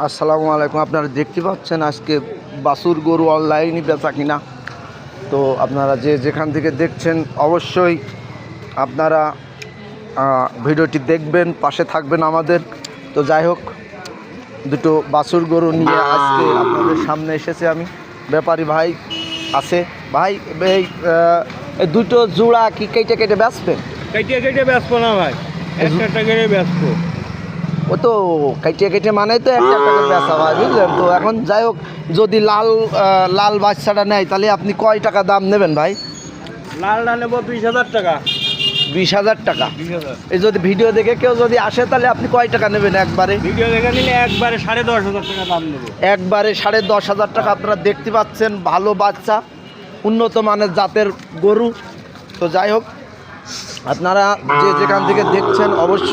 আসসালামু আলাইকুম। আপনারা দেখতে পাচ্ছেন আজকে বাছুর গরু অনলাইনে বেচা কিনা। তো আপনারা যে যেখান থেকে দেখছেন অবশ্যই আপনারা ভিডিওটি দেখবেন, পাশে থাকবেন আমাদের। তো যাই হোক, দুটো বাছুর গরু নিয়ে আজকে আপনাদের সামনে এসেছে আমি। ব্যাপারী ভাই আছে। ভাই এই দুটো জোড়া কি কেটে কেটে বেচবেন? কেটে বেচবো না ভাই, একটা কেটে বেচবো। ও তো কেটে কেটে মানে তো একটা করে বেচা হয়, বুঝলেন তো। এখন যাই হোক, যদি লাল বাচ্চাটা নেয় তাহলে আপনি কয় টাকা দাম নেবেন ভাই? লালটা নেবো 20,000 টাকা। 20,000 টাকা। 20,000 এই যদি ভিডিও দেখে কেউ যদি আসে তাহলে আপনি কয় টাকা নেবেন একবারে? ভিডিও দেখে নিলে একবারে 10,500 টাকা দাম নেবো। একবারে 10,500 টাকা। আপনারা দেখতে পাচ্ছেন ভালো বাচ্চা, উন্নত মানের জাতের গরু। তো যাই হোক, আপনারা যে যেখান থেকে দেখছেন অবশ্যই